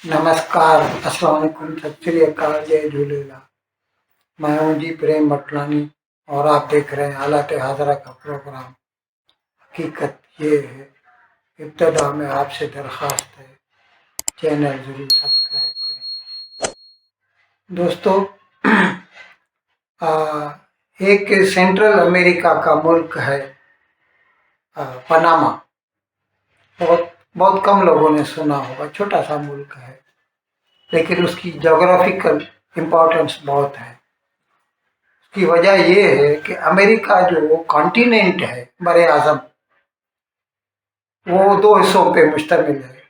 नमस्कार, अस्सलाम वालेकुम, सत श्री अकाल, जय झूलेलाल। मैं हूं जी प्रेम मटलानी और आप देख रहे हैं हालात हाजरा का प्रोग्राम। हकीकत ये है, इब्तदा में आपसे दरख्वास्त है, चैनल जरूर सब्सक्राइब करें। दोस्तों, एक सेंट्रल अमेरिका का मुल्क है पनामा। बहुत बहुत कम लोगों ने सुना होगा, छोटा सा मुल्क है लेकिन उसकी जोग्राफिकल इम्पोर्टेंस बहुत है। की वजह ये है कि अमेरिका जो कॉन्टिनेंट है बड़े आजम, वो दो हिस्सों पे मुश्तमिल है,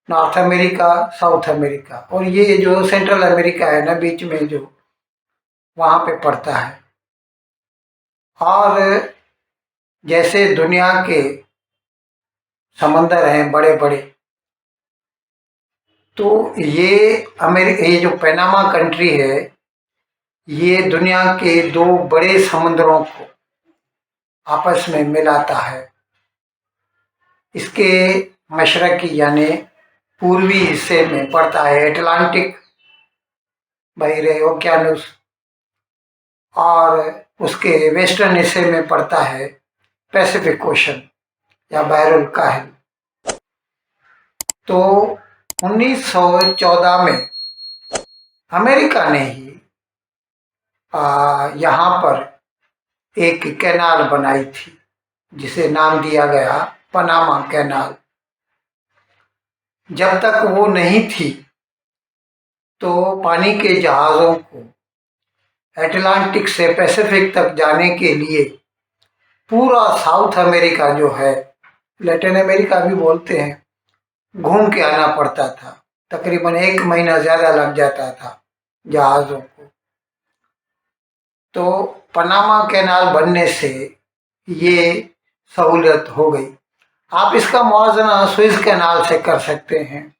नॉर्थ अमेरिका, साउथ अमेरिका। और ये जो सेंट्रल अमेरिका है ना, बीच में जो वहाँ पे पड़ता है। और जैसे दुनिया के समंदर हैं बड़े बड़े, तो ये जो पनामा कंट्री है, ये दुनिया के दो बड़े समुद्रों को आपस में मिलाता है। इसके मशरकी यानी पूर्वी हिस्से में पड़ता है अटलांटिक बहिरे ओकियानुस, और उसके वेस्टर्न हिस्से में पड़ता है पैसिफिक ओशन या बहरुल काहिल। तो 1914 में अमेरिका ने ही यहाँ पर एक कैनाल बनाई थी जिसे नाम दिया गया पनामा कैनाल। जब तक वो नहीं थी तो पानी के जहाज़ों को अटलांटिक से पैसिफिक तक जाने के लिए पूरा साउथ अमेरिका जो है, लैटिन अमेरिका भी बोलते हैं, घूम के आना पड़ता था। तकरीबन 1 महीना ज़्यादा लग जाता था जहाज़ों को। तो पनामा कैनाल बनने से ये सहूलियत हो गई। आप इसका मुआवजना सुएज कैनाल से कर सकते हैं।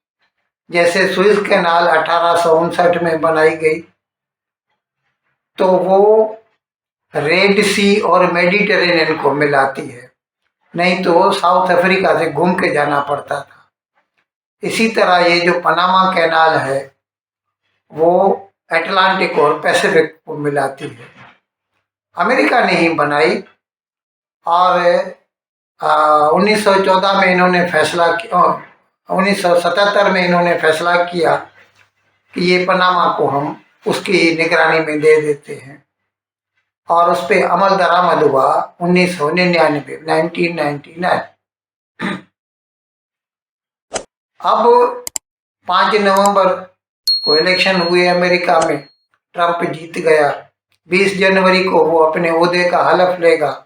जैसे सुएज कैनाल 1859 में बनाई गई, तो वो रेड सी और मेडिटेरेनियन को मिलाती है, नहीं तो साउथ अफ्रीका से घूम के जाना पड़ता था। इसी तरह ये जो पनामा कैनाल है वो अटलांटिक और पैसिफिक को मिलाती है। अमेरिका ने ही बनाई और 1914 में इन्होंने फैसला किया, 1977 में इन्होंने फैसला किया कि ये पनामा को हम उसकी निगरानी में दे देते हैं, और उस पर अमल दरामद हुआ 1999। अब 5 नवंबर को इलेक्शन हुए अमेरिका में, ट्रंप जीत गया। 20 जनवरी को वो अपने ओहदे का हलफ लेगा।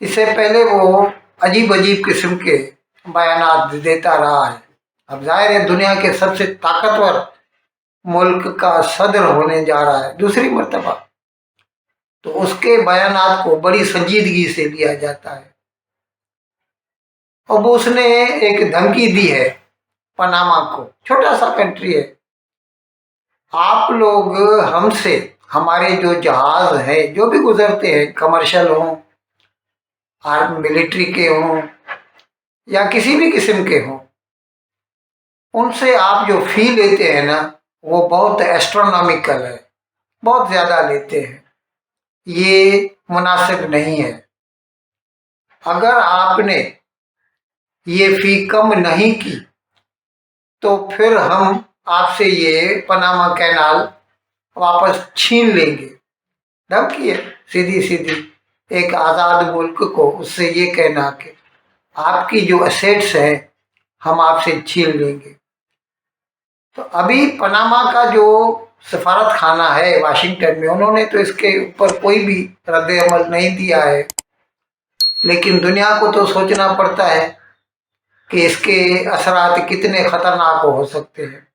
इससे पहले वो अजीब अजीब किस्म के बयानात देता रहा है। अब जाहिर है दुनिया के सबसे ताकतवर मुल्क का सदर होने जा रहा है दूसरी मर्तबा, तो उसके बयानात को बड़ी संजीदगी से लिया जाता है। अब उसने एक धमकी दी है पनामा को, छोटा सा कंट्री है, आप लोग हमसे, हमारे जो जहाज हैं जो भी गुजरते हैं, कमर्शियल हों, आर्मी मिलिट्री के हों या किसी भी किस्म के हों, उनसे आप जो फी लेते हैं ना, वो बहुत एस्ट्रोनॉमिकल है, बहुत ज़्यादा लेते हैं, ये मुनासिब नहीं है। अगर आपने ये फ़ी कम नहीं की तो फिर हम आपसे ये पनामा कैनाल वापस छीन लेंगे। धमकी है सीधी सीधी एक आज़ाद मुल्क को उससे ये कहना कि आपकी जो असेट्स हैं हम आपसे छीन लेंगे। तो अभी पनामा का जो सफारत खाना है वाशिंगटन में, उन्होंने तो इसके ऊपर कोई भी रद्द अमल नहीं दिया है, लेकिन दुनिया को तो सोचना पड़ता है कि इसके असरात कितने खतरनाक हो सकते हैं।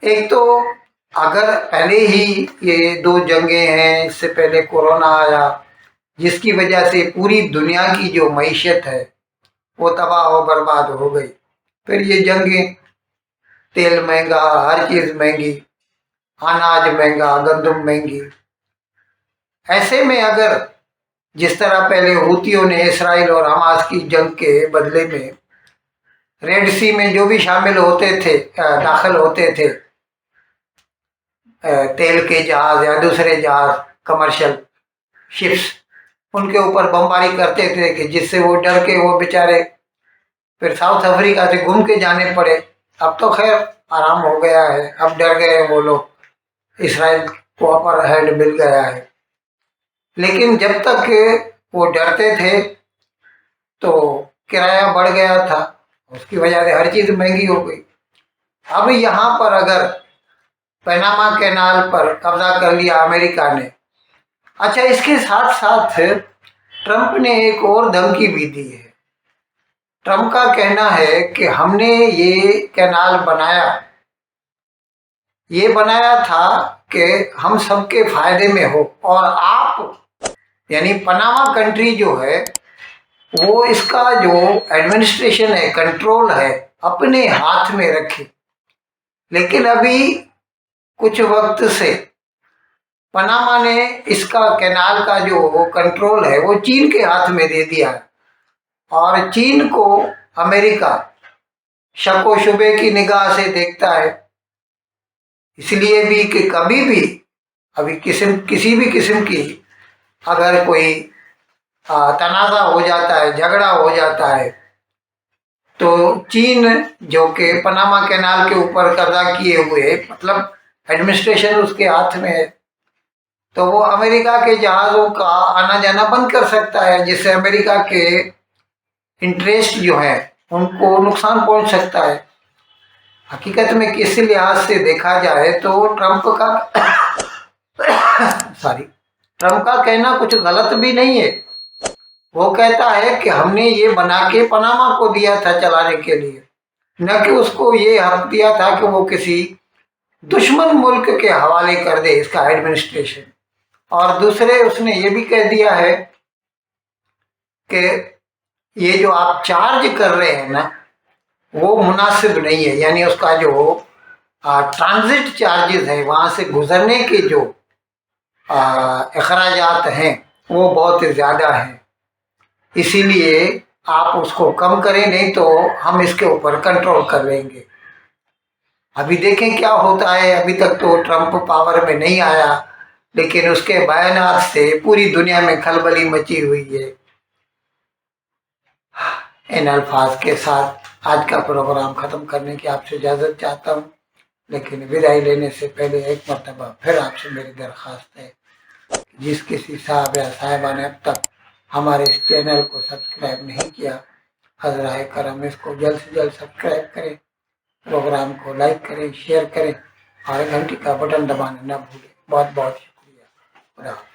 एक तो अगर पहले ही ये 2 जंगें हैं, इससे पहले कोरोना आया जिसकी वजह से पूरी दुनिया की जो मईशत है वो तबाह व बर्बाद हो गई। फिर ये जंगें, तेल महंगा, हर चीज़ महंगी, अनाज महंगा, गंदम महंगी। ऐसे में अगर जिस तरह पहले हूतियों ने इसराइल और हमास की जंग के बदले में रेड सी में जो भी शामिल होते थे, दाखिल होते थे, तेल के जहाज या दूसरे जहाज, कमर्शियल शिप्स, उनके ऊपर बमबारी करते थे कि जिससे वो डर के वो बेचारे फिर साउथ अफ्रीका से घूम के जाने पड़े। अब तो खैर आराम हो गया है, अब डर गए वो लोग, इसराइल को अपर हैंड मिल गया है। लेकिन जब तक वो डरते थे तो किराया बढ़ गया था, उसकी वजह से हर चीज महंगी हो गई। अब यहाँ पर अगर पनामा कैनाल पर कब्जा कर लिया अमेरिका ने, अच्छा इसके साथ साथ ट्रंप ने एक और धमकी भी दी है। ट्रंप का कहना है कि हमने ये कैनाल ये बनाया था कि हम सबके फायदे में हो, और आप यानी पनामा कंट्री जो है वो इसका जो एडमिनिस्ट्रेशन है, कंट्रोल है, अपने हाथ में रखे। लेकिन अभी कुछ वक्त से पनामा ने इसका कैनाल का जो कंट्रोल है वो चीन के हाथ में दे दिया है, और चीन को अमेरिका शक शुबे की निगाह से देखता है। इसलिए भी कि कभी भी अभी किसी भी किस्म की अगर कोई तनाज़ा हो जाता है, झगड़ा हो जाता है, तो चीन जो कि पनामा कैनाल के ऊपर कब्जा किए हुए, मतलब एडमिनिस्ट्रेशन उसके हाथ में है, तो वो अमेरिका के जहाज़ों का आना जाना बंद कर सकता है, जिससे अमेरिका के इंटरेस्ट जो है उनको नुकसान पहुंच सकता है। हकीकत में किसी लिहाज से देखा जाए तो ट्रंप का कहना कुछ गलत भी नहीं है। वो कहता है कि हमने ये बना के पनामा को दिया था चलाने के लिए, न कि उसको ये हक दिया था कि वो किसी दुश्मन मुल्क के हवाले कर दे इसका एडमिनिस्ट्रेशन। और दूसरे उसने ये भी कह दिया है कि ये जो आप चार्ज कर रहे हैं ना वो मुनासिब नहीं है, यानी उसका जो ट्रांजिट चार्जेस है, वहाँ से गुजरने के जो अखराजात हैं वो बहुत ज़्यादा हैं, इसीलिए आप उसको कम करें, नहीं तो हम इसके ऊपर कंट्रोल कर लेंगे। अभी देखें क्या होता है। अभी तक तो ट्रंप पावर में नहीं आया, लेकिन उसके बयानात से पूरी दुनिया में खलबली मची हुई है। इन अल्फाज के साथ आज का प्रोग्राम ख़त्म करने की आपसे इजाज़त चाहता हूँ, लेकिन विदाई लेने से पहले एक मरतबा फिर आपसे मेरी दरख्वास्त है, जिस किसी साहब या साहिबा ने अब तक हमारे इस चैनल को सब्सक्राइब नहीं किया, हज़राए करम इसको जल्द से जल्द सब्सक्राइब करें, प्रोग्राम को लाइक करें, शेयर करें और घंटी का बटन दबाना न भूलें। बहुत बहुत शुक्रिया। खुदा हाफ़िज़।